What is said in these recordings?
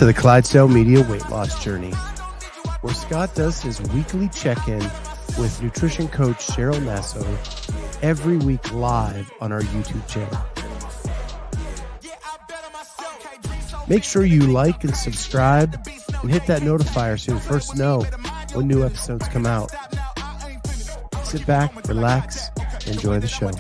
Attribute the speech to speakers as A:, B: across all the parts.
A: to the Clydesdale Media Weight Loss Journey, where Scott does his weekly check-in with nutrition coach Cheryl Nasso every week live on our YouTube channel. Make sure you like and subscribe and hit that notifier so you first know when new episodes come out. Sit back, relax, enjoy the show.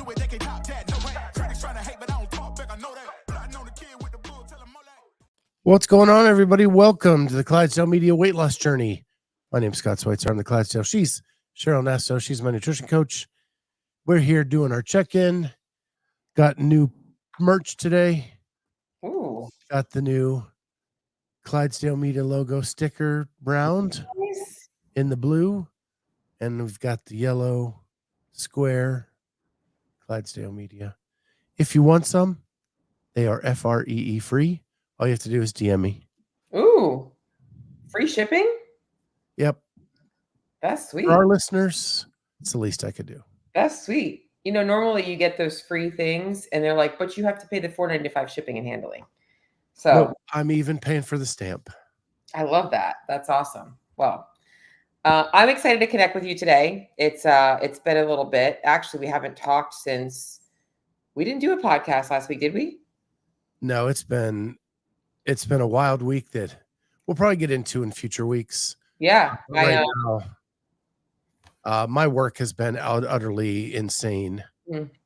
A: What's going on, everybody? Welcome to the Clydesdale Media Weight Loss Journey. My name's Scott Schweitzer. I'm the Clydesdale. She's Cheryl Nasso. She's my nutrition coach. We're here doing our check-in. Got new merch today.
B: Ooh.
A: Got the new Clydesdale Media logo sticker round in the blue. And we've got the yellow square Clydesdale Media. If you want some, they are FREE free. All you have to do is DM me.
B: Ooh. Free shipping?
A: Yep.
B: That's sweet.
A: For our listeners, it's the least I could do.
B: That's sweet. You know, normally you get those free things and they're like, but you have to pay the $4.95 shipping and handling. So
A: no, I'm even paying for the stamp.
B: I love that. That's awesome. Well, I'm excited to connect with you today. It's been a little bit. Actually, we haven't talked since we didn't do a podcast last week, did we?
A: No, it's been a wild week that we'll probably get into in future weeks.
B: Yeah.
A: Right now, my work has been utterly insane. And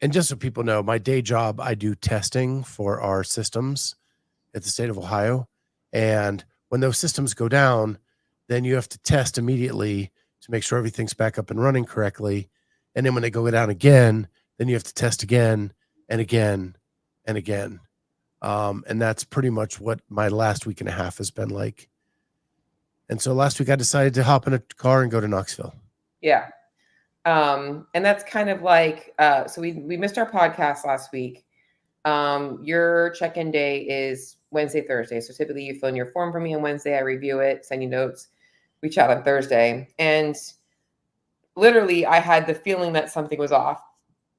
A: just so people know, my day job, I do testing for our systems at the state of Ohio. And when those systems go down, then you have to test immediately to make sure everything's back up and running correctly. And then when they go down again, then you have to test again and again and again. And that's pretty much what my last week and a half has been like. And so last week I decided to hop in a car and go to Knoxville.
B: Yeah. And that's kind of like, so we missed our podcast last week. Your check-in day is Wednesday, Thursday. So typically you fill in your form for me on Wednesday. I review it, send you notes. We chat on Thursday. And literally I had the feeling that something was off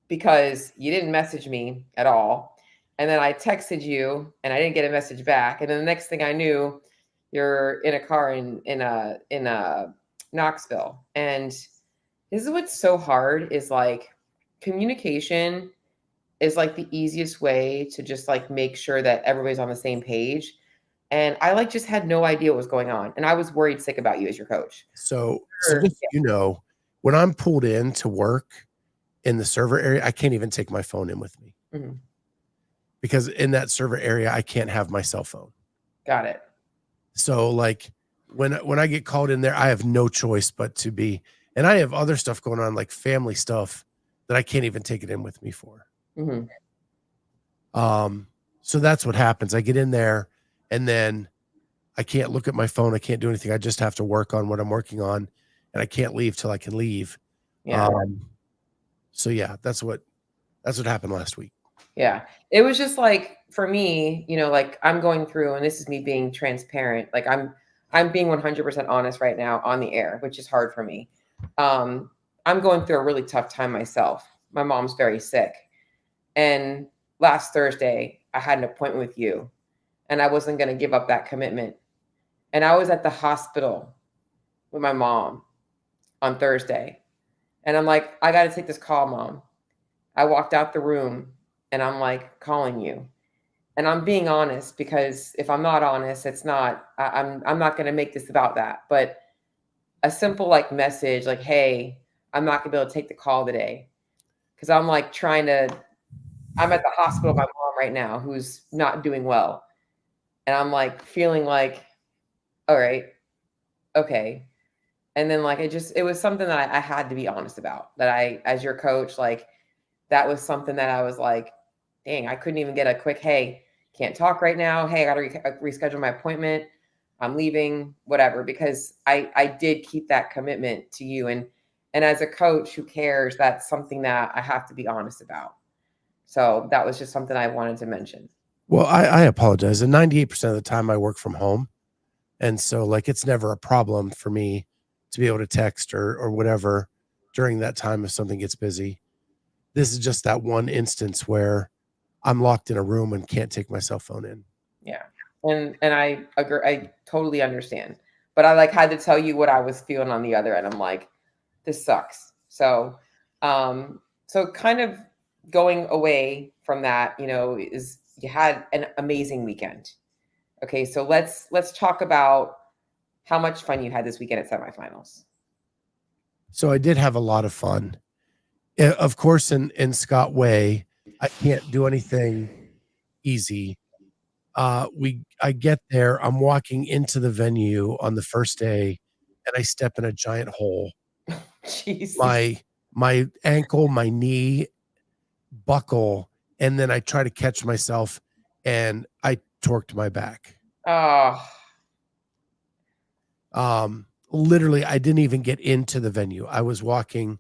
B: because you didn't message me at all. And then I texted you and I didn't get a message back. And then the next thing I knew, you're in a car in Knoxville. And this is what's so hard is like communication is like the easiest way to just like make sure that everybody's on the same page. And I like just had no idea what was going on. And I was worried sick about you as your coach.
A: So just, you know, when I'm pulled in to work in the server area, I can't even take my phone in with me.
B: Mm-hmm.
A: Because in that server area, I can't have my cell phone.
B: Got it.
A: So like when I get called in there, I have no choice but to be, and I have other stuff going on, like family stuff that I can't even take it in with me for.
B: Mm-hmm.
A: So that's what happens. I get in there and then I can't look at my phone. I can't do anything. I just have to work on what I'm working on and I can't leave till I can leave.
B: Yeah.
A: So yeah, that's what happened last week.
B: Yeah. It was just like, for me, you know, like I'm going through, and this is me being transparent. Like I'm being 100% honest right now on the air, which is hard for me. I'm going through a really tough time myself. My mom's very sick. And last Thursday, I had an appointment with you and I wasn't going to give up that commitment. And I was at the hospital with my mom on Thursday. And I'm like, I got to take this call, Mom. I walked out the room and I'm like calling you. And I'm being honest because if I'm not honest, it's not, I'm not going to make this about that. But a simple like message like, hey, I'm not gonna be able to take the call today. Cause I'm like I'm at the hospital with my mom right now who's not doing well. And I'm like feeling like, all right, okay. And then like, it was something that I had to be honest about, that I, as your coach, like that was something that I was like, dang, I couldn't even get a quick, hey, can't talk right now. Hey, I got to reschedule my appointment. I'm leaving, whatever, because I did keep that commitment to you. And as a coach who cares, that's something that I have to be honest about. So that was just something I wanted to mention.
A: Well, I apologize. And 98% of the time I work from home. And so like, it's never a problem for me to be able to text or whatever during that time if something gets busy. This is just that one instance where I'm locked in a room and can't take my cell phone in.
B: Yeah. And I agree. I totally understand. But I like had to tell you what I was feeling on the other end. I'm like, this sucks. So so kind of going away from that, is you had an amazing weekend. Okay, so let's talk about how much fun you had this weekend at semifinals.
A: So I did have a lot of fun. Of course, in Scott Way, I can't do anything easy. I get there, I'm walking into the venue on the first day, and I step in a giant hole.
B: Jeez.
A: My ankle, my knee buckle, and then I try to catch myself, and I torqued my back.
B: Oh,
A: Literally, I didn't even get into the venue. I was walking.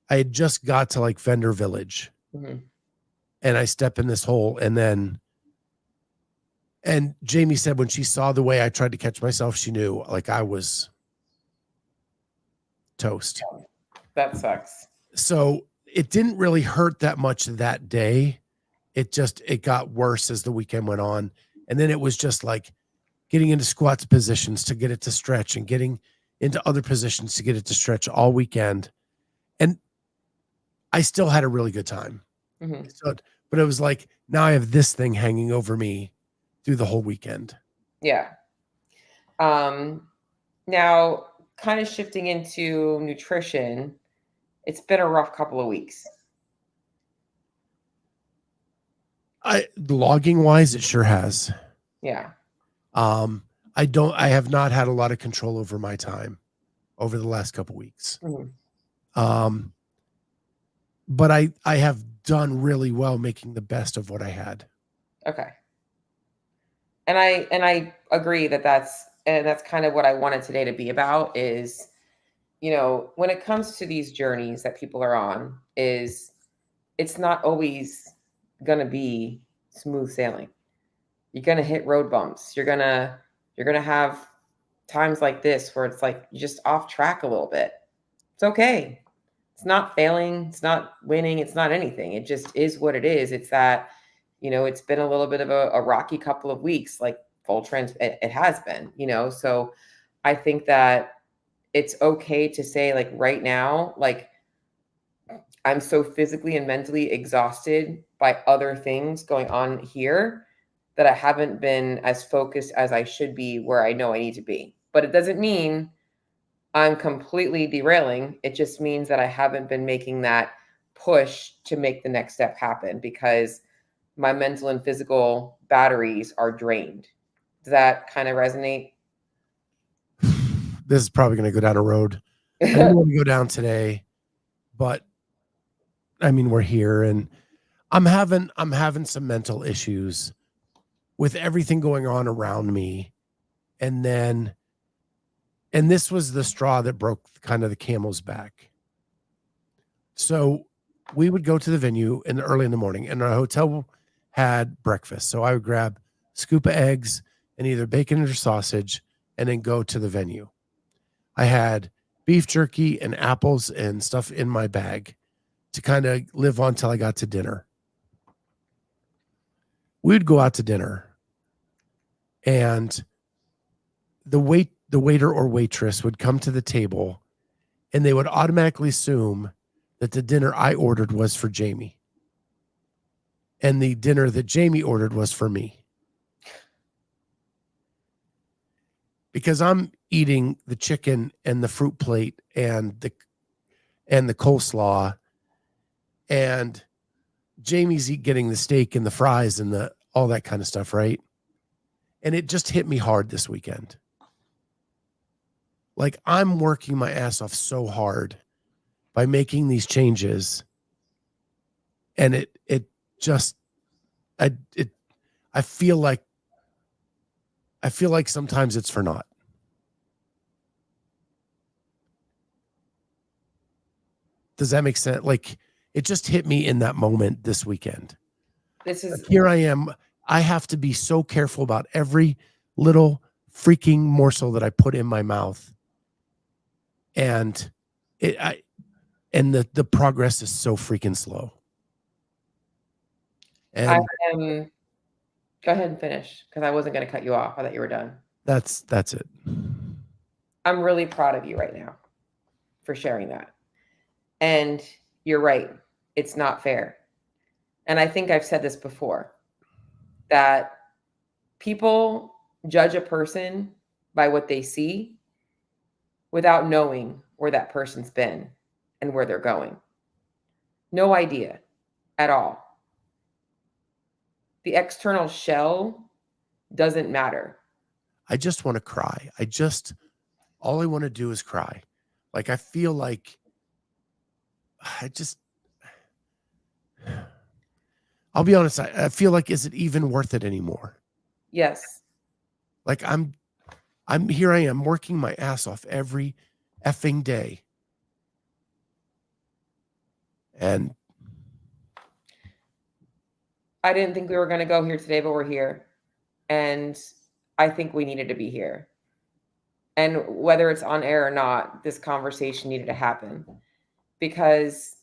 A: I had just got to like Vendor Village, and I step in this hole, and Jamie said when she saw the way I tried to catch myself, she knew like I was toast.
B: that sucks.
A: So it didn't really hurt that much that day. It got worse as the weekend went on. And then it was just like getting into squats positions to get it to stretch and getting into other positions to get it to stretch all weekend. And I still had a really good time. So, but it was like, now I have this thing hanging over me through the whole weekend.
B: Yeah. Now kind of shifting into nutrition, it's been a rough couple of weeks.
A: Logging wise, it sure has.
B: Yeah.
A: I have not had a lot of control over my time over the last couple weeks. But I have done really well making the best of what I had.
B: Okay. And I agree that's kind of what I wanted today to be about is, when it comes to these journeys that people are on, is it's not always going to be smooth sailing. You're going to hit road bumps. You're going to have times like this where it's like you're just off track a little bit. It's okay. It's not failing. It's not winning. It's not anything. It just is what it is. It's that, it's been a little bit of a rocky couple of weeks, like it has been, so I think that it's okay to say like right now, like I'm so physically and mentally exhausted by other things going on here that I haven't been as focused as I should be where I know I need to be. But it doesn't mean I'm completely derailing. It just means that I haven't been making that push to make the next step happen because my mental and physical batteries are drained. Does that kind of resonate?
A: This is probably going to go down a road I didn't want to go down today, but I mean, we're here and I'm having some mental issues with everything going on around me. And this was the straw that broke kind of the camel's back. So we would go to the venue early in the morning and our hotel had breakfast. So I would grab a scoop of eggs and either bacon or sausage and then go to the venue. I had beef jerky and apples and stuff in my bag to kind of live on till I got to dinner. We'd go out to dinner and the waiter or waitress would come to the table and they would automatically assume that the dinner I ordered was for Jamie. And the dinner that Jamie ordered was for me. Because I'm eating the chicken and the fruit plate and the coleslaw, and Jamie's getting the steak and the fries and all that kind of stuff, right? And it just hit me hard this weekend. Like I'm working my ass off so hard by making these changes, and I feel like sometimes it's for naught. Does that make sense? Like it just hit me in that moment this weekend. Here I am. I have to be so careful about every little freaking morsel that I put in my mouth. And the progress is so freaking slow.
B: I
A: And
B: am. Go ahead and finish because I wasn't going to cut you off. I thought you were done.
A: that's it.
B: I'm really proud of you right now for sharing that. And you're right. It's not fair. And I think I've said this before that people judge a person by what they see without knowing where that person's been and where they're going. No idea at all. The external shell doesn't matter.
A: I just want to cry. All I want to do is cry. Like, I feel like I'll be honest. I feel like, is it even worth it anymore?
B: Yes.
A: Like, I'm here. I am working my ass off every effing day. And
B: I didn't think we were going to go here today, but we're here. And I think we needed to be here. And whether it's on air or not, this conversation needed to happen because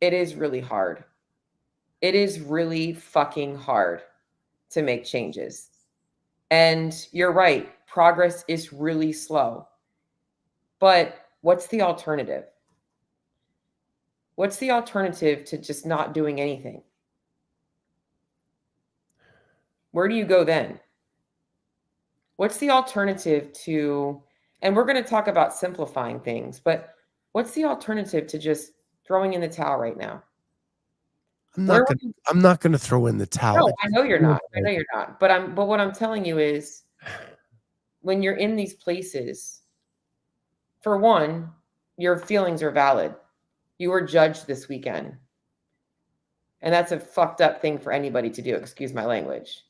B: it is really hard. It is really fucking hard to make changes. And you're right, progress is really slow. But what's the alternative? What's the alternative to just not doing anything? Where do you go then? What's the alternative to, and we're going to talk about simplifying things, but what's the alternative to just throwing in the towel right now?
A: I'm not going to throw in the towel.
B: No, I know you're not. I know you're not. But what I'm telling you is when you're in these places, for one, your feelings are valid. You were judged this weekend. And that's a fucked up thing for anybody to do. Excuse my language.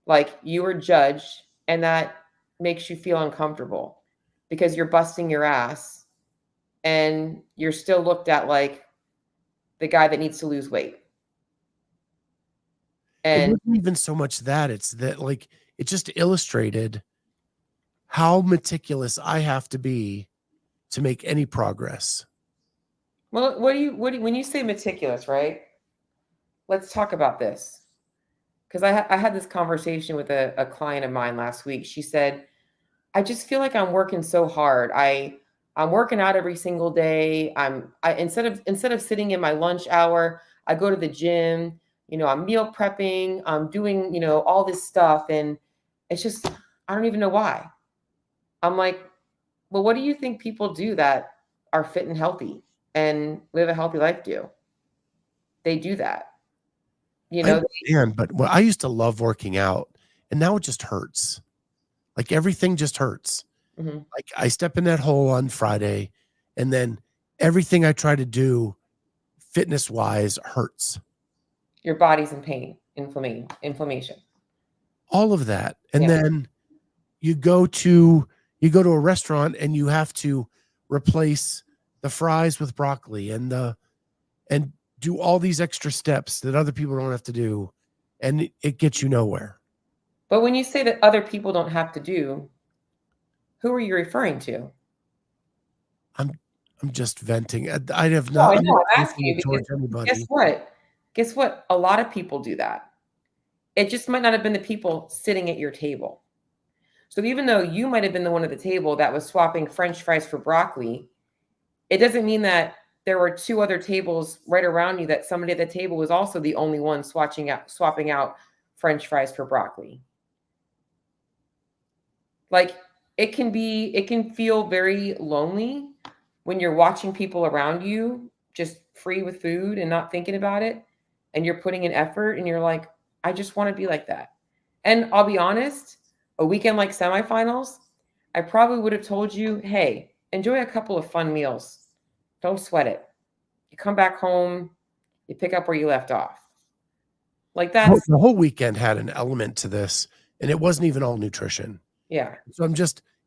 B: Like, you were judged, and that makes you feel uncomfortable because you're busting your ass and you're still looked at like the guy that needs to lose weight. And
A: it wasn't even so much that, it's that, like, it just illustrated how meticulous I have to be to make any progress.
B: well, when you say meticulous, right? Let's talk about this. Because I had this conversation with a client of mine last week. She said, I just feel like I'm working so hard. I'm working out every single day. Instead of sitting in my lunch hour, I go to the gym. I'm meal prepping. I'm doing all this stuff, and it's just I don't even know why. I'm like, well, what do you think people do that are fit and healthy and live a healthy life do? They do that.
A: I understand, but I used to love working out, and now it just hurts. Like, everything just hurts.
B: Mm-hmm.
A: Like, I step in that hole on Friday, and then everything I try to do fitness wise hurts.
B: Your body's in pain, inflammation.
A: All of that. And then you go to a restaurant and you have to replace the fries with broccoli and do all these extra steps that other people don't have to do, and it gets you nowhere.
B: But when you say that other people don't have to do, who are you referring to?
A: I'm just venting. I have not.
B: No, I know. I'm asking you
A: towards
B: because
A: anybody.
B: Guess what? A lot of people do that. It just might not have been the people sitting at your table. So even though you might have been the one at the table that was swapping French fries for broccoli, it doesn't mean that there were two other tables right around you that somebody at the table was also the only one swapping out French fries for broccoli. Like, it can feel very lonely when you're watching people around you just free with food and not thinking about it, and you're putting in effort and you're like, I just want to be like that. And I'll be honest, a weekend like semifinals, I probably would have told you, hey, enjoy a couple of fun meals. Don't sweat it. You come back home, you pick up where you left off. Like, that's
A: The whole weekend had an element to this, and it wasn't even all nutrition.
B: yeah.
A: So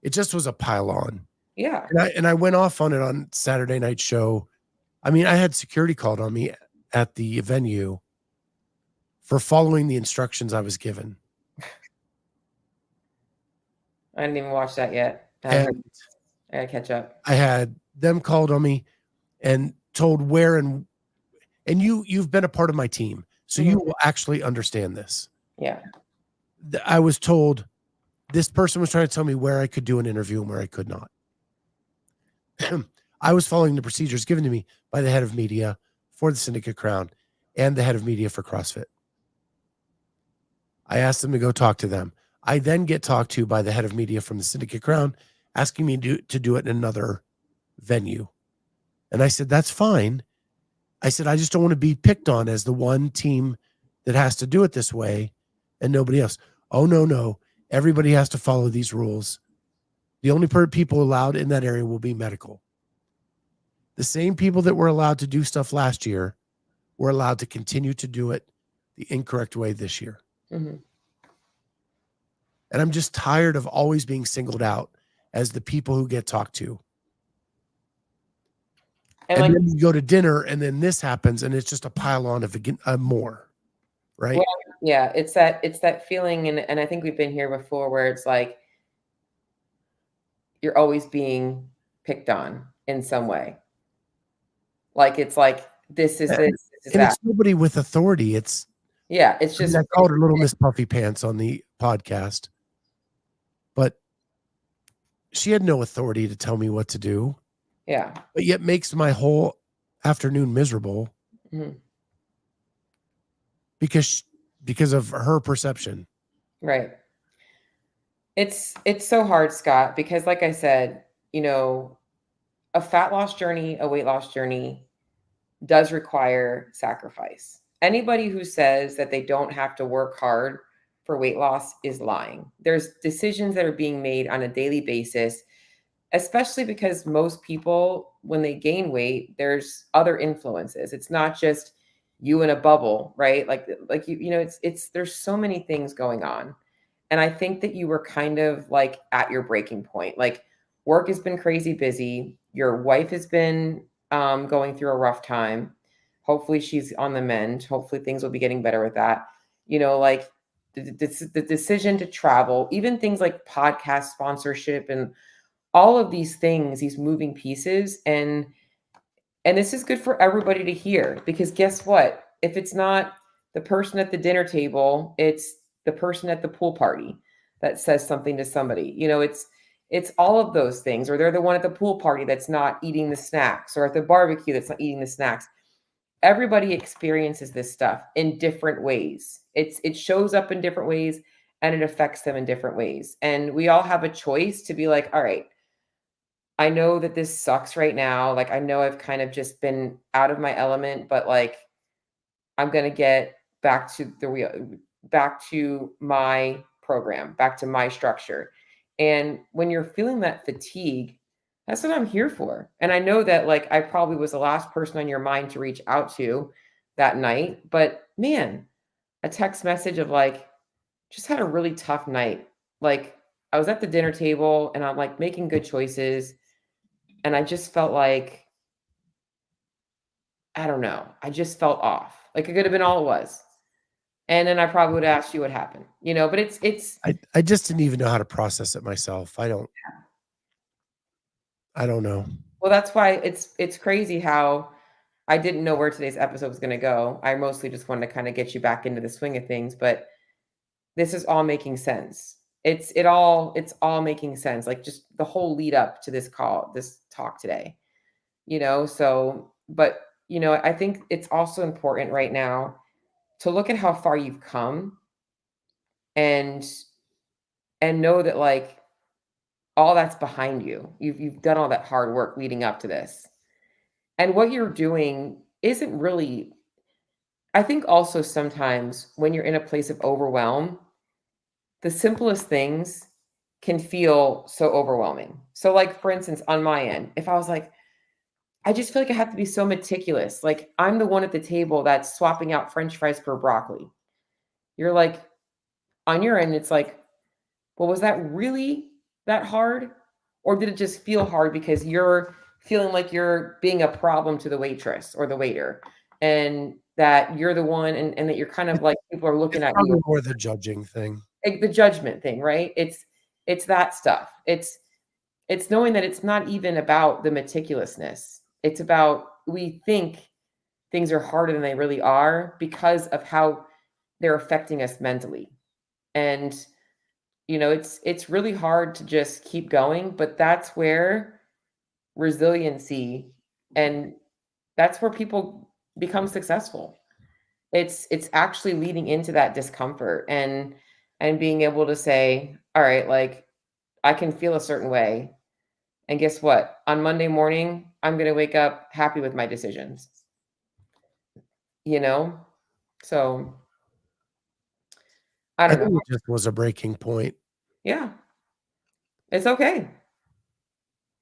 A: it just was a pile on.
B: Yeah.
A: And I went off on it on Saturday night show. I mean, I had security called on me at the venue for following the instructions I was given.
B: I didn't even watch that yet. I gotta catch up.
A: I had them called on me and told where, and you've been a part of my team. So you will actually understand this.
B: Yeah.
A: I was told this person was trying to tell me where I could do an interview and where I could not. I was following the procedures given to me by the head of media for the Syndicate Crown and the head of media for CrossFit. I asked them to go talk to them. I then get talked to by the head of media from the Syndicate Crown, asking me to do it in another venue. And I said, that's fine. I said, I just don't want to be picked on as the one team that has to do it this way and nobody else. Oh, no. Everybody has to follow these rules. The only people allowed in that area will be medical. The same people that were allowed to do stuff last year were allowed to continue to do it the incorrect way this year.
B: Mm-hmm.
A: And I'm just tired of always being singled out as the people who get talked to. And then you go to dinner and then this happens and it's just a pile on of more, right?
B: Well, yeah, it's that feeling. And I think we've been here before where it's like, you're always being picked on in some way. Like, it's like, this is this is
A: and
B: that.
A: It's nobody with authority. It's just, I called her Little Miss Puffy Pants on the podcast, but she had no authority to tell me what to do.
B: Yeah.
A: But yet makes my whole afternoon miserable because of her perception.
B: Right. It's so hard, Scott, because like I said, a fat loss journey, a weight loss journey does require sacrifice. Anybody who says that they don't have to work hard for weight loss is lying. There's decisions that are being made on a daily basis, especially because most people, when they gain weight, there's other influences. It's not just you in a bubble, right? Like there's so many things going on. And I think that you were kind of like at your breaking point. Like, work has been crazy busy. Your wife has been going through a rough time. Hopefully she's on the mend. Hopefully things will be getting better with that. Like the decision to travel, even things like podcast sponsorship and all of these things, these moving pieces. And this is good for everybody to hear, because guess what? If it's not the person at the dinner table, it's the person at the pool party that says something to somebody. It's all of those things, or they're the one at the pool party that's not eating the snacks, or at the barbecue that's not eating the snacks. Everybody experiences this stuff in different ways. It shows up in different ways and it affects them in different ways. And we all have a choice to be like, all right, I know that this sucks right now. Like, I know I've kind of just been out of my element, but like, I'm going to get back to my program, back to my structure. And when you're feeling that fatigue, that's what I'm here for. And I know that like, I probably was the last person on your mind to reach out to that night, but man, a text message of like, just had a really tough night. Like, I was at the dinner table and I'm like making good choices. And I just felt like, I don't know, I just felt off. Like, it could have been all it was. And then I probably would ask you what happened, but it's.
A: I just didn't even know how to process it myself. I don't know.
B: Well, that's why it's crazy how I didn't know where today's episode was going to go. I mostly just wanted to kind of get you back into the swing of things, but this is all making sense. It's all making sense. Like, just the whole lead up to this talk today, so, but, I think it's also important right now to look at how far you've come and know that like all that's behind you. You've done all that hard work leading up to this. And what you're doing isn't really, I think also sometimes when you're in a place of overwhelm, the simplest things can feel so overwhelming. So like, for instance, on my end, if I was like, I just feel like I have to be so meticulous. Like, I'm the one at the table that's swapping out French fries for broccoli. You're like, on your end, it's like, well, was that really that hard? Or did it just feel hard because you're feeling like you're being a problem to the waitress or the waiter, and that you're the one, and that you're kind of like, people are looking at you.
A: More the judging thing.
B: Like the judgment thing, right? It's that stuff. It's knowing that it's not even about the meticulousness. It's about, we think things are harder than they really are because of how they're affecting us mentally. And it's really hard to just keep going, but that's where resiliency, and that's where people become successful. It's actually leading into that discomfort and being able to say, all right, like I can feel a certain way. And guess what? On Monday morning, I'm going to wake up happy with my decisions, you know? So I
A: I
B: don't know.
A: think it just was a breaking point.
B: Yeah, it's okay.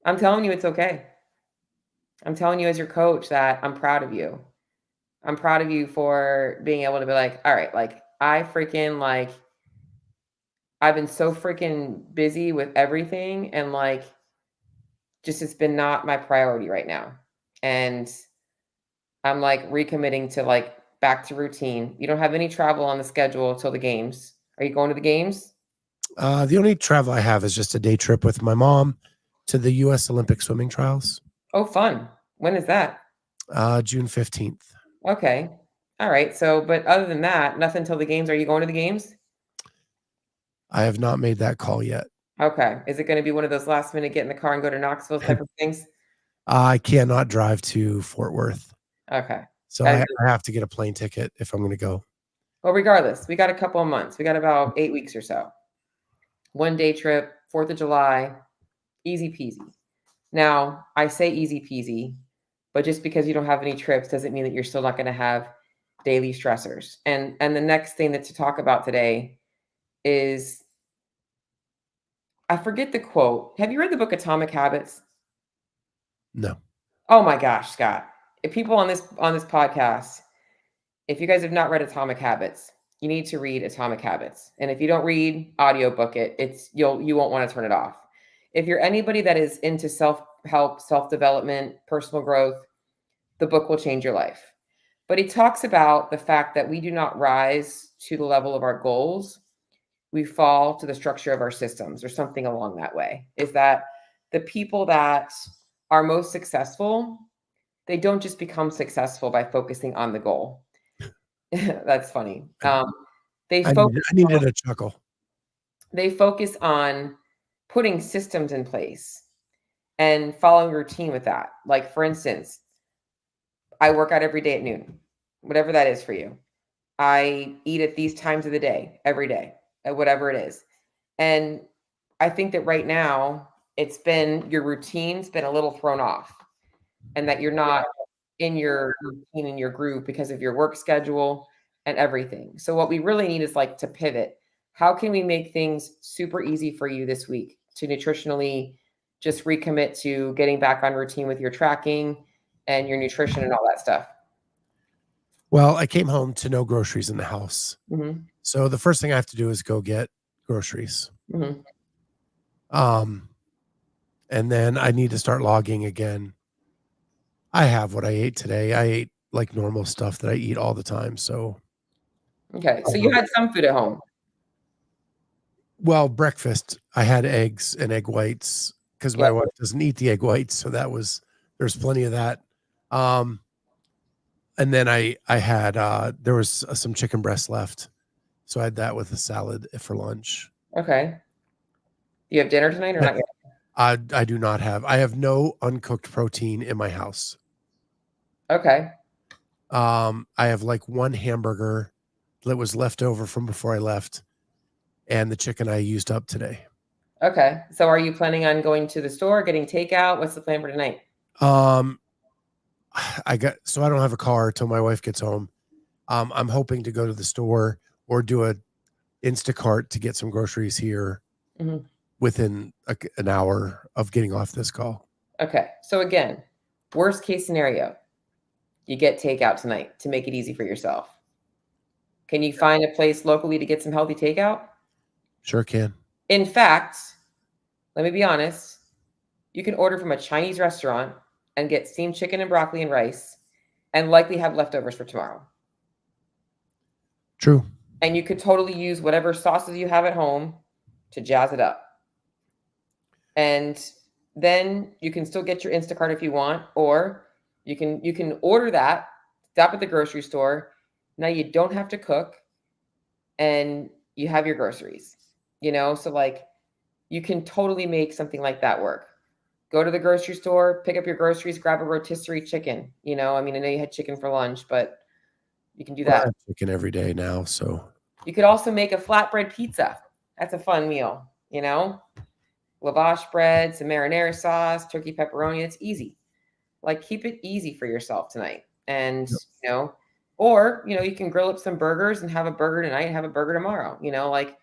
B: I'm telling you, it's okay. I'm telling you as your coach that I'm proud of you. I'm proud of you for being able to be like, all right, like I've been so freaking busy with everything and like just it's been not my priority right now. And I'm like recommitting to like back to routine. You don't have any travel on the schedule till the games. Are you going to the games?
A: The only travel I have is just a day trip with my mom to the U.S. Olympic swimming trials,
B: Oh, fun. When is that?
A: June 15th.
B: Okay. All right. So, but other than that, nothing till the games. Are you going to the games?
A: I have not made that call yet.
B: Okay. Is it going to be one of those last minute get in the car and go to Knoxville type of things?
A: I cannot drive to Fort Worth,
B: Okay.
A: so I have to get a plane ticket if I'm going to go.
B: Well, regardless, we got a couple of months. We got about 8 weeks or so. One day trip, 4th of July, easy peasy. Now, I say easy peasy, but just because you don't have any trips doesn't mean that you're still not going to have daily stressors. And the next thing that to talk about today is I forget the quote. Have you read the book Atomic Habits?
A: No.
B: Oh my gosh, Scott. If people on this podcast, if you guys have not read Atomic Habits, you need to read Atomic Habits. And if you don't read, audiobook it. You won't want to turn it off. If you're anybody that is into self-help, self-development, personal growth, the book will change your life. But he talks about the fact that we do not rise to the level of our goals. We fall to the structure of our systems or something along that way. Is that the people that are most successful, they don't just become successful by focusing on the goal. That's funny. They
A: I
B: focus
A: needed a chuckle.
B: they focus on putting systems in place and following routine with that. Like for instance, I work out every day at noon, whatever that is for you. I eat at these times of the day, every day, at whatever it is. And I think that right now it's been your routine's been a little thrown off and that you're not in your routine in your groove because of your work schedule and everything. So what we really need is like to pivot. How can we make things super easy for you this week to nutritionally just recommit to getting back on routine with your tracking and your nutrition and all that stuff?
A: Well, I came home to no groceries in the house.
B: Mm-hmm.
A: So the first thing I have to do is go get groceries.
B: Mm-hmm.
A: And then I need to start logging again. I have what I ate today. I ate like normal stuff that I eat all the time. So,
B: Okay. So you had some food at home.
A: well, breakfast, I had eggs and egg whites because my wife doesn't eat the egg whites. So there's plenty of that. And then I had, there was some chicken breast left. So I had that with a salad for lunch.
B: Okay. Do you have dinner tonight or not yet?
A: I do not have. I have no uncooked protein in my house.
B: Okay.
A: I have like one hamburger that was left over from before I left, and the chicken I used up today.
B: Okay. So are you planning on going to the store, getting takeout? What's the plan for tonight?
A: I don't have a car till my wife gets home. I'm hoping to go to the store or do a Instacart to get some groceries here within an hour of getting off this call.
B: Okay. So again, worst case scenario, you get takeout tonight to make it easy for yourself. Can you find a place locally to get some healthy takeout?
A: Sure can.
B: In fact, let me be honest, you can order from a Chinese restaurant and get steamed chicken and broccoli and rice and likely have leftovers for tomorrow.
A: True.
B: And you could totally use whatever sauces you have at home to jazz it up. And then you can still get your Instacart if you want, or you can order that stop at the grocery store. Now you don't have to cook and you have your groceries, so like you can totally make something like that work. Go to the grocery store, pick up your groceries, grab a rotisserie chicken. I mean, I know you had chicken for lunch, but you can do
A: Well, I
B: that.
A: have chicken every day now, so.
B: You could also make a flatbread pizza. That's a fun meal, lavash bread, some marinara sauce, turkey pepperoni. It's easy. Like, keep it easy for yourself tonight. And, or, you can grill up some burgers and have a burger tonight and have a burger tomorrow, like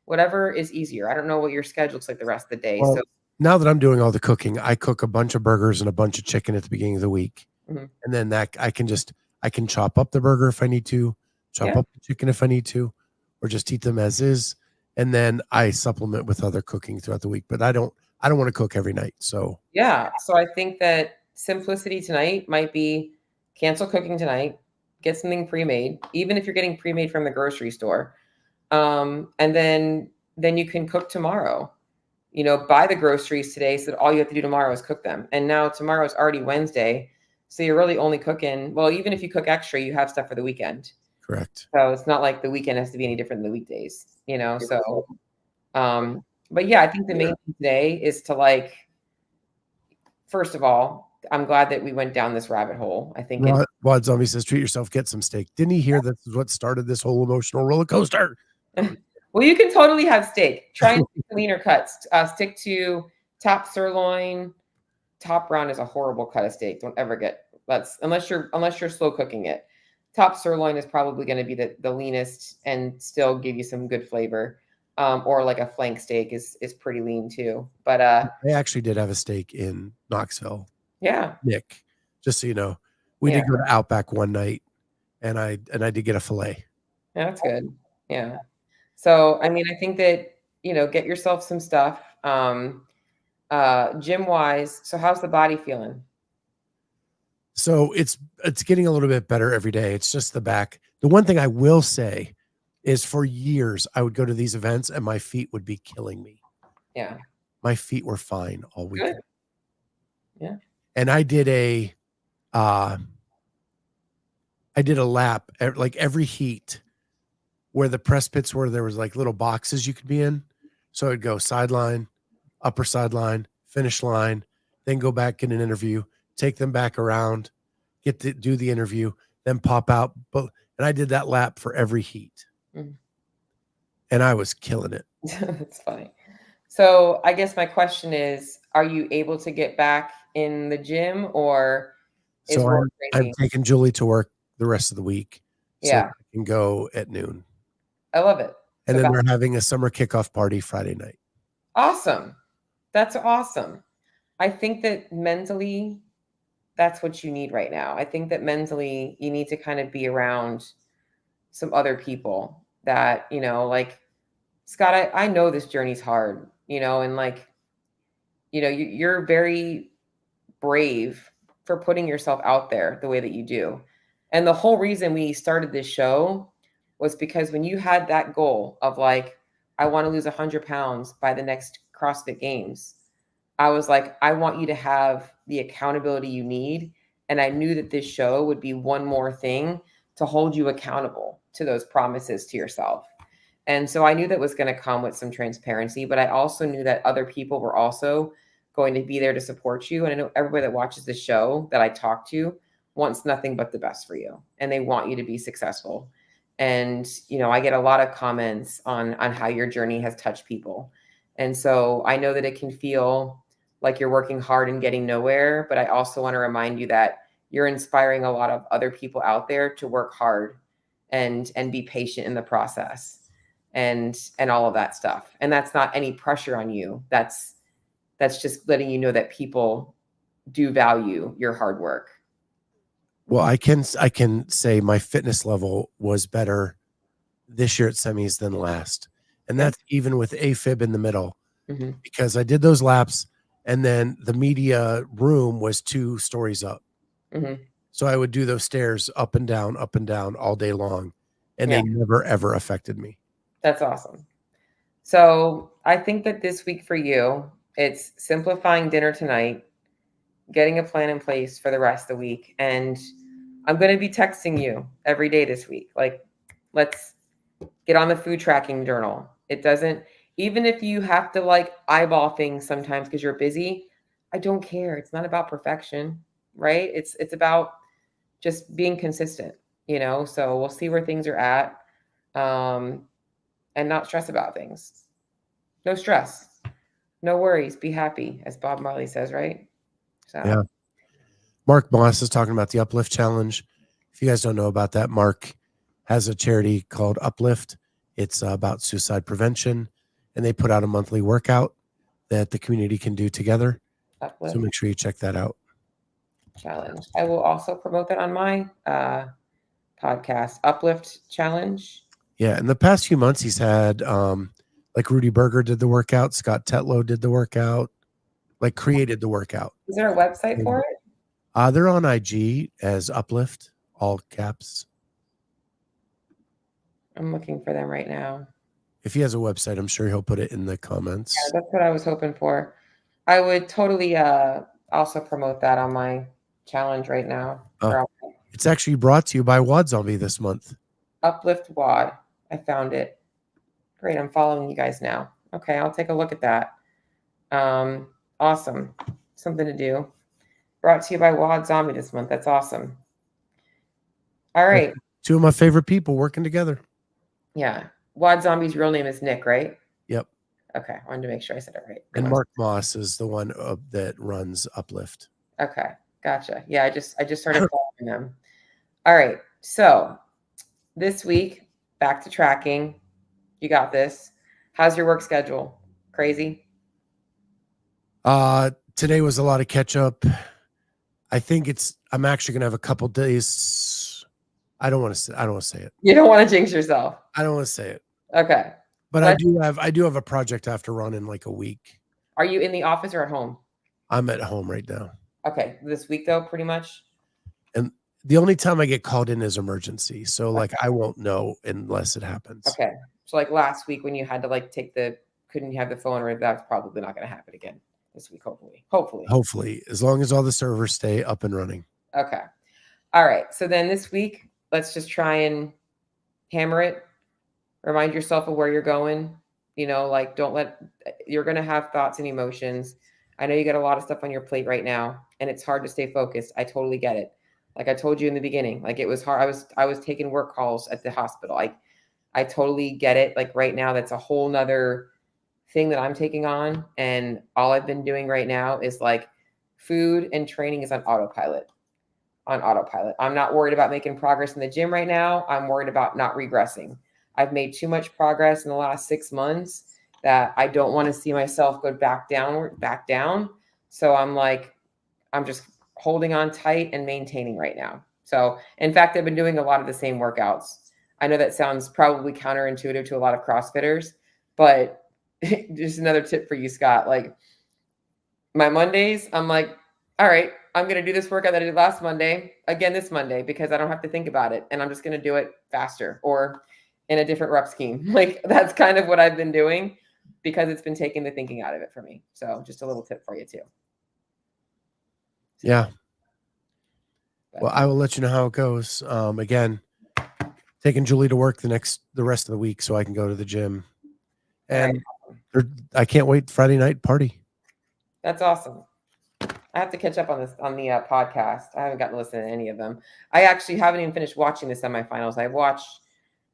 B: whatever is easier. I don't know what your schedule looks like the rest of the day.
A: Well,
B: so
A: now that I'm doing all the cooking, I cook a bunch of burgers and a bunch of chicken at the beginning of the week.
B: Mhm.
A: And then that I can chop up the burger if I need to, chop up the chicken if I need to, or just eat them as is. And then I supplement with other cooking throughout the week. But I don't want to cook every night. So
B: yeah. So I think that simplicity tonight might be cancel cooking tonight, get something pre-made, even if you're getting pre-made from the grocery store. And then you can cook tomorrow. Buy the groceries today so that all you have to do tomorrow is cook them. And now tomorrow is already Wednesday. So you're really only cooking, well, even if you cook extra, you have stuff for the weekend.
A: correct.
B: So it's not like the weekend has to be any different than the weekdays, so, but yeah, I think the main thing today is to, like, first of all, I'm glad that we went down this rabbit hole. I think
A: Wad Zombie says, treat yourself, get some steak. Didn't he hear this is what started this whole emotional roller coaster?
B: well, you can totally have steak. Try and stick to leaner cuts. Stick to top sirloin. Top round is a horrible cut of steak. Don't ever get unless you're slow cooking it. Top sirloin is probably going to be the leanest and still give you some good flavor. Or like a flank steak is pretty lean too. But
A: I actually did have a steak in Knoxville.
B: Yeah.
A: Nick, just so you know, we did go to Outback one night, and I did get a fillet.
B: Yeah, that's good. Yeah. So I mean, I think that get yourself some stuff. Gym wise, so how's the body feeling?
A: So it's getting a little bit better every day. It's just the back. The one thing I will say is, for years I would go to these events and my feet would be killing me.
B: Yeah.
A: My feet were fine all weekend.
B: Good. Yeah.
A: And I did a lap like every heat where the press pits were, there was like little boxes you could be in. So I'd go sideline, upper sideline, finish line, then go back, get an interview, take them back around, get to do the interview, then pop out. And I did that lap for every heat. Mm-hmm. And I was killing it.
B: That's funny. So I guess my question is, are you able to get back in the gym, or is work crazy?
A: I'm taking Julie to work the rest of the week. So I can go at noon.
B: I love it.
A: And then we're having a summer kickoff party Friday night.
B: Awesome. That's awesome. I think that mentally, that's what you need right now. I think that mentally you need to kind of be around some other people that, like, Scott, I know this journey's hard, and like, you're very brave for putting yourself out there the way that you do. And the whole reason we started this show was because when you had that goal of like, I want to lose 100 pounds by the next CrossFit Games, I was like, I want you to have the accountability you need. And I knew that this show would be one more thing to hold you accountable to those promises to yourself. And so I knew that was going to come with some transparency, but I also knew that other people were also going to be there to support you. And I know everybody that watches the show that I talk to wants nothing but the best for you, and they want you to be successful. And, I get a lot of comments on how your journey has touched people. And so I know that it can feel like you're working hard and getting nowhere, but I also want to remind you that you're inspiring a lot of other people out there to work hard and be patient in the process and all of that stuff. And that's not any pressure on you. That's just letting you know that people do value your hard work.
A: Well, I can say my fitness level was better this year at semis than last. And that's even with AFib in the middle, because I did those laps, and then the media room was 2 stories up. So I would do those stairs up and down all day long, and they never, ever affected me.
B: That's awesome. So I think that this week for you, it's simplifying dinner tonight, getting a plan in place for the rest of the week. And I'm going to be texting you every day this week. Like, let's get on the food tracking journal. It doesn't, even if you have to like eyeball things sometimes because you're busy, I don't care. It's not about perfection, right? It's about just being consistent, so we'll see where things are at, and not stress about things. No stress, no worries, be happy, as Bob Marley says, right? So
A: Yeah. Mark Moss is talking about the Uplift Challenge. If you guys don't know about that, Mark has a charity called Uplift. It's about suicide prevention, and they put out a monthly workout that the community can do together.
B: Uplift
A: So make sure you check that out.
B: Challenge. I will also promote that on my podcast, Uplift Challenge.
A: Yeah, in the past few months, he's had like Rudy Berger did the workout, Scott Tetlow did the workout, like created the workout.
B: Is there a website for it?
A: They're on IG as Uplift, all caps.
B: I'm looking for them right now.
A: If he has a website, I'm sure he'll put it in the comments.
B: Yeah, that's what I was hoping for. I would totally also promote that on my challenge right now.
A: It's actually brought to you by Wad Zombie this month.
B: Uplift Wad. I found it. Great. I'm following you guys now. Okay, I'll take a look at that. Awesome. Something to do. Brought to you by Wad Zombie this month. That's awesome. All right.
A: Two of my favorite people working together.
B: Yeah. Wad Zombie's real name is Nick, right?
A: Yep.
B: Okay. I wanted to make sure I said it right.
A: And Mark Moss is the one that runs Uplift.
B: Okay. Gotcha. Yeah, I just started following them. All right. So this week, back to tracking. You got this. How's your work schedule? Crazy?
A: Today was a lot of catch up. I think I'm actually gonna have a couple days. I don't want to say it.
B: You don't want to jinx yourself.
A: I don't want to say it.
B: Okay.
A: But I do have a project I have to run in like a week.
B: Are you in the office or at home?
A: I'm at home right now.
B: Okay. This week though, pretty much.
A: And the only time I get called in is emergency. So like I won't know unless it happens.
B: Okay. So like last week when you had to like couldn't have the phone, or that's probably not going to happen again this week, hopefully.
A: As long as all the servers stay up and running.
B: Okay. All right. So then this week, let's just try and hammer it. Remind yourself of where you're going. Like you're going to have thoughts and emotions. I know you got a lot of stuff on your plate right now and it's hard to stay focused. I totally get it. Like I told you in the beginning, like it was hard. I was taking work calls at the hospital. I totally get it. Like right now, that's a whole nother thing that I'm taking on. And all I've been doing right now is like food and training is on autopilot. I'm not worried about making progress in the gym right now. I'm worried about not regressing. I've made too much progress in the last 6 months that I don't want to see myself go back down. So I'm just holding on tight and maintaining right now. So in fact, I've been doing a lot of the same workouts. I know that sounds probably counterintuitive to a lot of CrossFitters, but just another tip for you, Scott. Like my Mondays, I'm like, all right, I'm going to do this workout that I did last Monday again this Monday because I don't have to think about it. And I'm just going to do it faster or in a different rep scheme. Like that's kind of what I've been doing because it's been taking the thinking out of it for me. So just a little tip for you too.
A: Yeah. Well, I will let you know how it goes. Again, taking Julie to work the rest of the week so I can go to the gym. And I can't wait. Friday night party.
B: That's awesome. I have to catch up on the podcast. I haven't gotten to listen to any of them. I actually haven't even finished watching the semifinals. I watched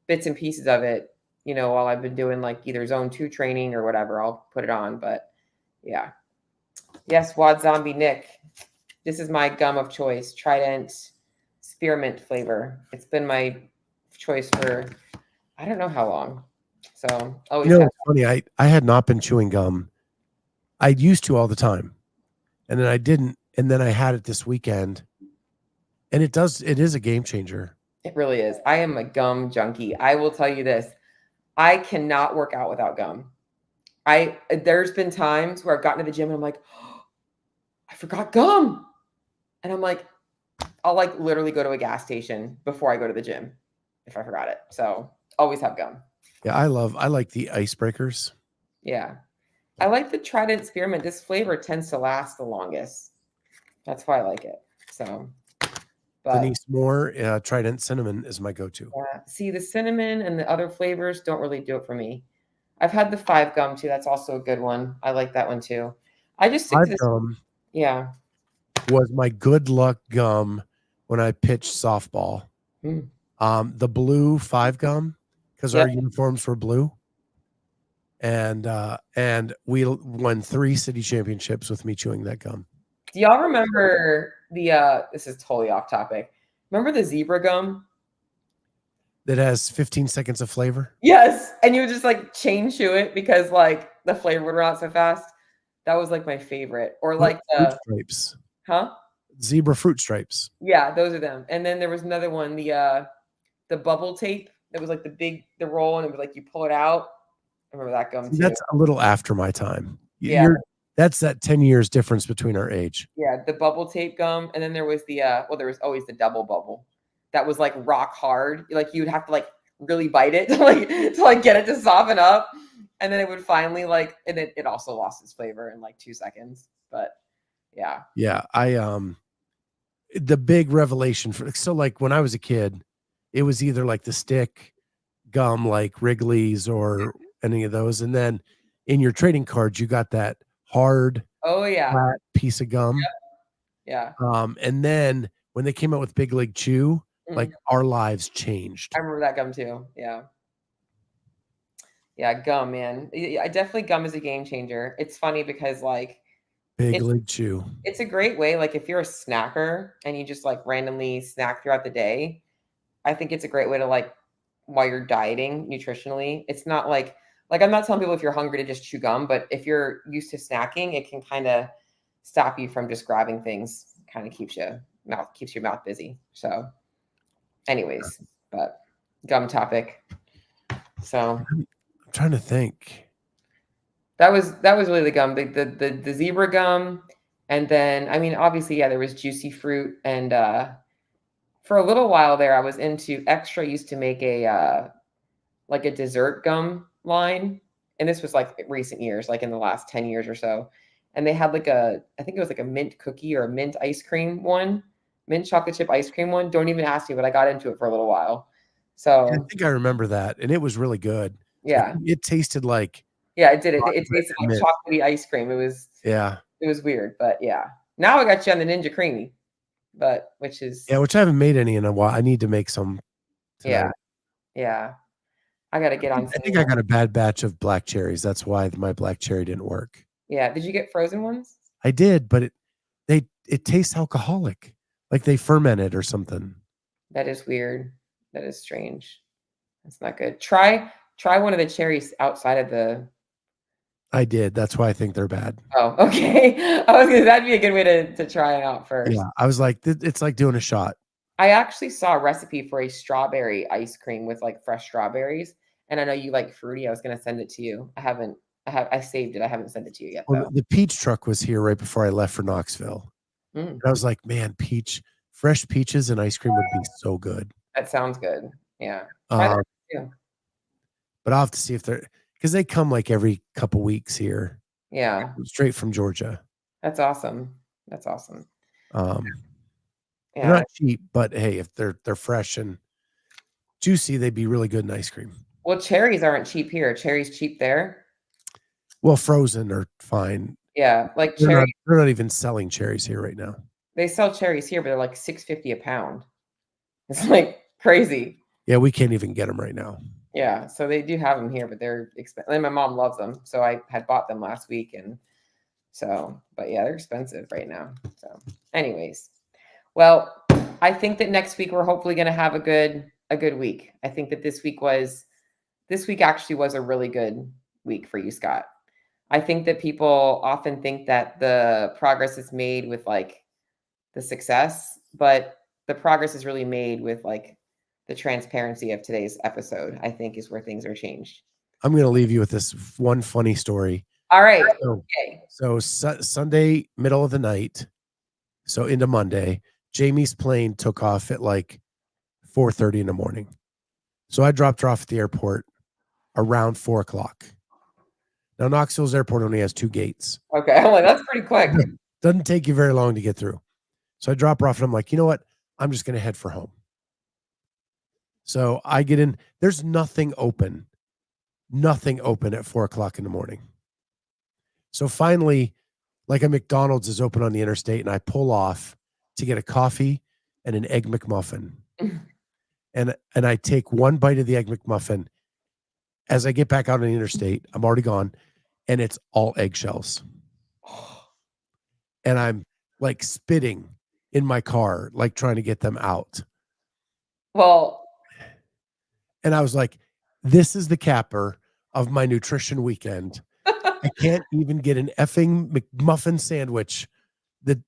B: bits and pieces of it, while I've been doing like either zone 2 training or whatever. I'll put it on, but yeah. Yes, Wad Zombie Nick. This is my gum of choice, Trident spearmint flavor. It's been my choice for I don't know how long. So always.
A: It's funny. I had not been chewing gum. I used to all the time, and then I didn't, and then I had it this weekend, and it is a game changer.
B: It really is. I am a gum junkie. I will tell you this. I cannot work out without gum. There's been times where I've gotten to the gym and I'm like, oh, I forgot gum. And I'm like, I'll like literally go to a gas station before I go to the gym if I forgot it. So always have gum.
A: Yeah, I like the icebreakers.
B: Yeah. I like the Trident spearmint. This flavor tends to last the longest. That's why I like it. So But
A: Denise Moore, Trident Cinnamon is my go-to.
B: yeah, see, the cinnamon and the other flavors don't really do it for me. I've had the 5 gum too. That's also a good one. I like that one too. I just stick to
A: 5
B: this.
A: gum
B: Yeah.
A: was my good luck gum when I pitched softball.
B: Mm.
A: The blue 5 gum, because our uniforms were blue. And we won 3 city championships with me chewing that gum.
B: Do y'all remember the this is totally off topic. Remember the zebra gum?
A: That has 15 seconds of flavor?
B: Yes. And you would just like chain chew it because like the flavor would run out so fast. That was like my favorite. Or like
A: fruit stripes.
B: Huh?
A: Zebra fruit stripes.
B: Yeah, those are them. And then there was another one, the bubble tape. That was like the roll, and it was like you pull it out. I remember that gum too.
A: That's a little after my time.
B: Yeah.
A: That's that 10 years difference between our age.
B: Yeah, the bubble tape gum. And then there was the there was always the double bubble. That was like rock hard. Like you'd have to like really bite it to get it to soften up. And then it would finally and it also lost its flavor in like 2 seconds. But yeah.
A: Yeah. The big revelation like when I was a kid, it was either like the stick gum, like Wrigley's or any of those. And then in your trading cards, you got that hard flat piece of gum.
B: Yeah.
A: And then when they came out with Big League Chew, like our lives changed.
B: I remember that gum too. Yeah. Yeah, gum, man. I definitely gum is a game changer. It's funny because like
A: Big League Chew.
B: It's a great way. Like if you're a snacker and you just like randomly snack throughout the day, I think it's a great way to like while you're dieting nutritionally. It's not like I'm not telling people if you're hungry to just chew gum, but if you're used to snacking, it can kind of stop you from just grabbing things. Kind of keeps your mouth busy. So anyways, but gum topic. So
A: I'm trying to think.
B: That was really the gum, the zebra gum. And then, I mean, obviously, yeah, there was juicy fruit. And for a little while there, I was into Extra used to make a dessert gum line. And this was like recent years, like in the last 10 years or so. And they had I think it was like a mint cookie or a mint ice cream one, mint chocolate chip ice cream one. Don't even ask me, but I got into it for a little while. So
A: I think I remember that. And it was really good.
B: Yeah.
A: It tasted like.
B: Yeah, it did. It tasted like chocolatey ice cream. It was weird, but yeah. Now I got you on the Ninja Creamy, which I
A: haven't made any in a while. I need to make some tonight.
B: Yeah. I got to get on.
A: I think I got a bad batch of black cherries. That's why my black cherry didn't work.
B: Yeah. Did you get frozen ones?
A: I did, but it tastes alcoholic, like they fermented or something.
B: That is weird. That is strange. That's not good. Try one of the cherries outside of the.
A: I did. That's why I think they're bad.
B: Oh, okay. That'd be a good way to try it out first.
A: Yeah, I was like, it's like doing a shot.
B: I actually saw a recipe for a strawberry ice cream with like fresh strawberries, and I know you like fruity. I was gonna send it to you. I saved it. I haven't sent it to you yet.
A: Well, the peach truck was here right before I left for Knoxville. And I was like, man, fresh peaches and ice cream would be so good.
B: That sounds good. Yeah.
A: But I'll have to see if because they come like every couple weeks here.
B: Yeah.
A: Straight from Georgia.
B: That's awesome.
A: They're not cheap, but hey, if they're fresh and juicy, they'd be really good in ice cream.
B: Well, cherries aren't cheap here. Cherries cheap there.
A: Well, frozen are fine.
B: Yeah, like
A: they're not even selling cherries here right now.
B: They sell cherries here, but they're like $6.50 a pound. It's like crazy.
A: Yeah, we can't even get them right now.
B: Yeah, so they do have them here, but they're expensive. And my mom loves them, so I had bought them last week, and so, but yeah, they're expensive right now. So, anyways, well, I think that next week we're hopefully going to have a good week. I think that this week actually was a really good week for you, Scott. I think that people often think that the progress is made with like the success, but the progress is really made with like the transparency of today's episode, I think, is where things are changed.
A: I'm going to leave you with this one funny story.
B: All right.
A: So Sunday, middle of the night, so into Monday, Jamie's plane took off at like 4:30 in the morning. So I dropped her off at the airport around 4:00. Now, Knoxville's airport only has 2 gates.
B: Okay. I'm like, that's pretty quick.
A: Doesn't take you very long to get through. So I drop her off and I'm like, you know what? I'm just going to head for home. So I get in. There's nothing open at 4:00 in the morning. So finally, like a McDonald's is open on the interstate, and I pull off to get a coffee and an egg McMuffin. And I take one bite of the egg McMuffin. As I get back out on the interstate, I'm already gone, and it's all eggshells. And I'm like spitting in my car, like trying to get them out.
B: Well,
A: and I was like, this is the capper of my nutrition weekend. I can't even get an effing McMuffin sandwich that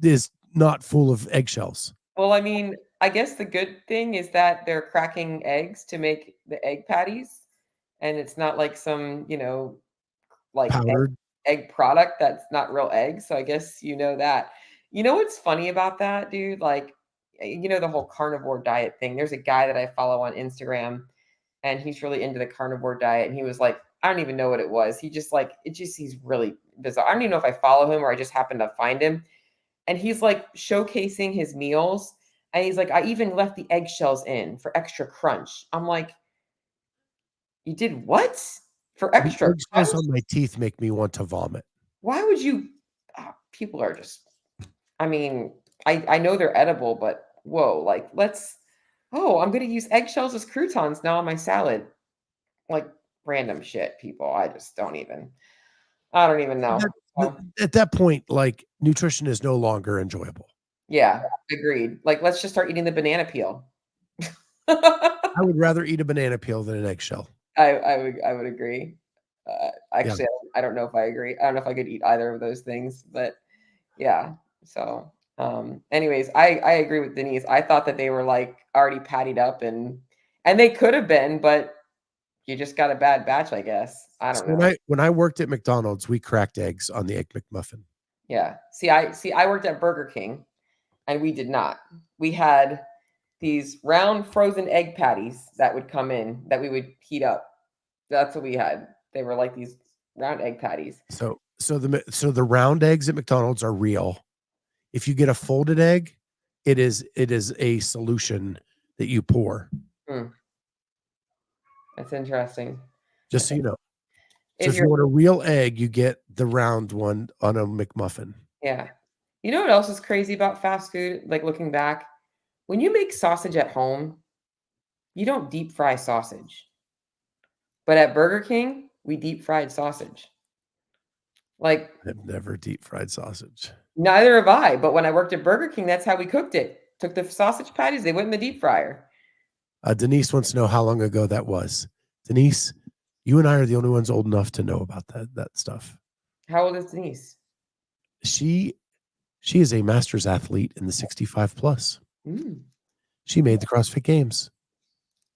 A: is not full of eggshells.
B: well, I mean, I guess the good thing is that they're cracking eggs to make the egg patties, and it's not like some, like
A: Powdered.
B: egg product that's not real eggs. So I guess you know that. You know what's funny about that, dude? Like, the whole carnivore diet thing. There's a guy that I follow on Instagram, and he's really into the carnivore diet. And he was like, I don't even know what it was. He's really bizarre. I don't even know if I follow him or I just happened to find him. And he's like showcasing his meals. And he's like, I even left the eggshells in for extra crunch. I'm like, you did what? For extra
A: The eggshells on my teeth make me want to vomit.
B: Why would you? People are just, I mean, I know they're edible, but whoa, like I'm going to use eggshells as croutons now on my salad. Like random shit, people. I don't even know.
A: At that point, like nutrition is no longer enjoyable.
B: Yeah, agreed. Like, let's just start eating the banana peel.
A: I would rather eat a banana peel than an eggshell.
B: I would agree. Actually, I don't know if I agree. I don't know if I could eat either of those things, but yeah. So, anyways, I agree with Denise. I thought that they were like already pattied up and they could have been, but you just got a bad batch, I guess. I don't know.
A: When I worked at McDonald's, we cracked eggs on the egg McMuffin.
B: Yeah. I worked at Burger King, and we did not. We had these round frozen egg patties that would come in that we would heat up. That's what we had. They were like these round egg patties.
A: So the round eggs at McDonald's are real. If you get a folded egg, it is a solution that you pour.
B: That's interesting.
A: Just so you know. So if you want a real egg, you get the round one on a McMuffin.
B: Yeah. You know what else is crazy about fast food? Like looking back, when you make sausage at home, you don't deep fry sausage. But at Burger King, we deep fried sausage. Like,
A: I've never deep fried sausage.
B: Neither have I. But when I worked at Burger King, that's how we cooked it. Took the sausage patties, they went in the deep fryer.
A: Denise wants to know how long ago that was. Denise, you and I are the only ones old enough to know about that stuff.
B: How old is Denise?
A: She is a master's athlete in the 65 plus. She made the CrossFit Games.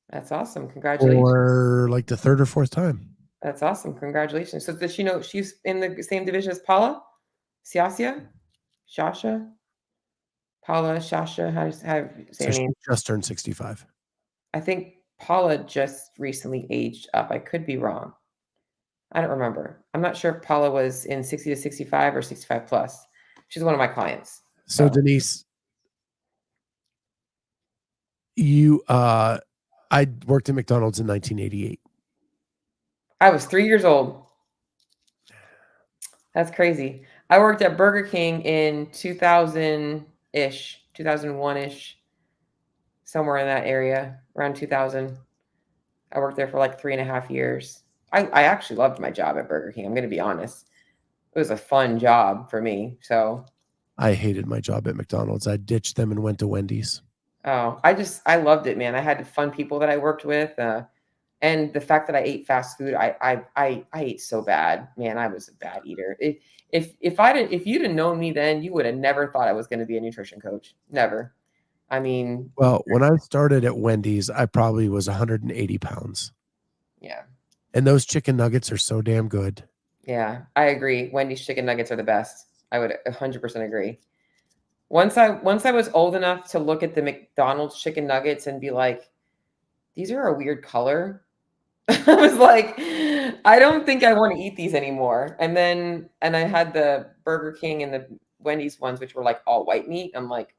B: That's awesome. Congratulations.
A: For like the third or fourth time.
B: That's awesome. Congratulations. So does she know she's in the same division as Paula? Siasia? Shasha? Paula, Shasha, how you say her name?
A: She just turned 65.
B: I think Paula just recently aged up. I could be wrong. I don't remember. I'm not sure if Paula was in 60 to 65 or 65 plus. She's one of my clients.
A: So Denise, I worked at McDonald's in 1988.
B: I was 3 years old. That's crazy. I worked at Burger King in 2000-ish, 2001-ish, somewhere in that area, around 2000. I worked there for like 3.5 years. I actually loved my job at Burger King. I'm going to be honest. It was a fun job for me. So
A: I hated my job at McDonald's. I ditched them and went to Wendy's.
B: Oh, I loved it, man. I had fun people that I worked with. And the fact that I ate fast food, I ate so bad, man. I was a bad eater. If you'd have known me then, you would have never thought I was going to be a nutrition coach. Never. I mean,
A: well, when I started at Wendy's, I probably was 180 pounds.
B: Yeah.
A: And those chicken nuggets are so damn good.
B: Yeah, I agree. Wendy's chicken nuggets are the best. I would 100% agree. Once I was old enough to look at the McDonald's chicken nuggets and be like, these are a weird color. I was like, I don't think I want to eat these anymore. And I had the Burger King and the Wendy's ones, which were like all white meat. I'm like,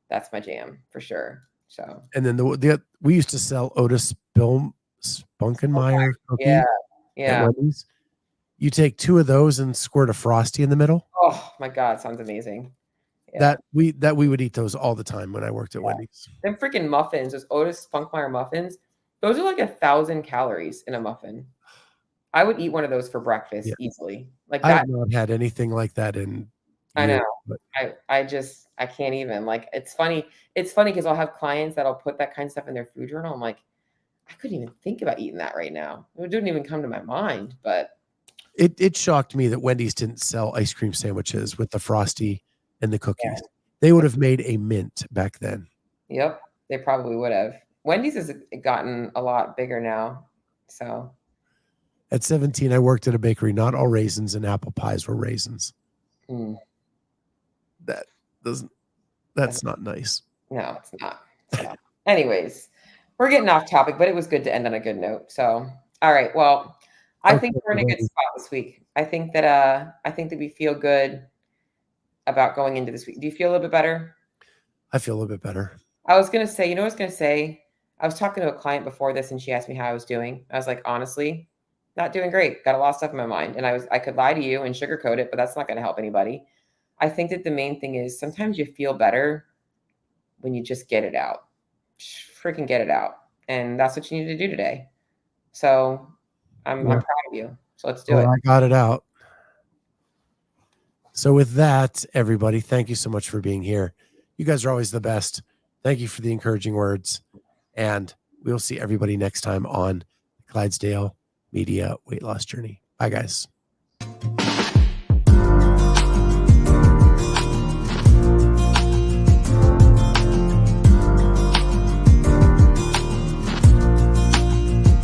B: that's my jam for sure. So,
A: And then we used to sell Otis Spunkenmeyer cookie
B: yeah,
A: at
B: yeah.
A: Wendy's. You take 2 of those and squirt a Frosty in the middle.
B: Oh my God, sounds amazing. Yeah.
A: That we would eat those all the time when I worked at Wendy's.
B: Them freaking muffins, those Otis Spunkmeyer muffins, those are like 1,000 calories in a muffin. I would eat one of those for breakfast easily. Like
A: I
B: that.
A: have not had anything like that in
B: I
A: years.
B: know.
A: But
B: I can't even. Like, it's funny. It's funny because I'll have clients that'll put that kind of stuff in their food journal. I'm like, I couldn't even think about eating that right now. It didn't even come to my mind. But
A: it shocked me that Wendy's didn't sell ice cream sandwiches with the Frosty and the cookies.
B: yeah.
A: They would have made a mint back then.
B: Yep, they probably would have. Wendy's has gotten a lot bigger now. So
A: At 17, I worked at a bakery. Not all raisins and apple pies were raisins. That doesn't. That's not nice.
B: No, it's not. So, anyways, we're getting off topic, but it was good to end on a good note. So, all right. Well, I think we're in a good spot this week. I think that we feel good about going into this week. Do you feel a little bit better?
A: I feel a little bit better.
B: I was gonna say, I was gonna say, I was talking to a client before this, and she asked me how I was doing. I was like, honestly, not doing great. Got a lot of stuff in my mind, and I could lie to you and sugarcoat it, but that's not gonna help anybody. I think that the main thing is sometimes you feel better when you just get it out. Freaking get it out. And that's what you need to do today. So I'm proud of you. So let's do it.
A: I got it out. So with that, everybody, thank you so much for being here. You guys are always the best. Thank you for the encouraging words. And we'll see everybody next time on the Clydesdale Media Weight Loss Journey. Bye, guys.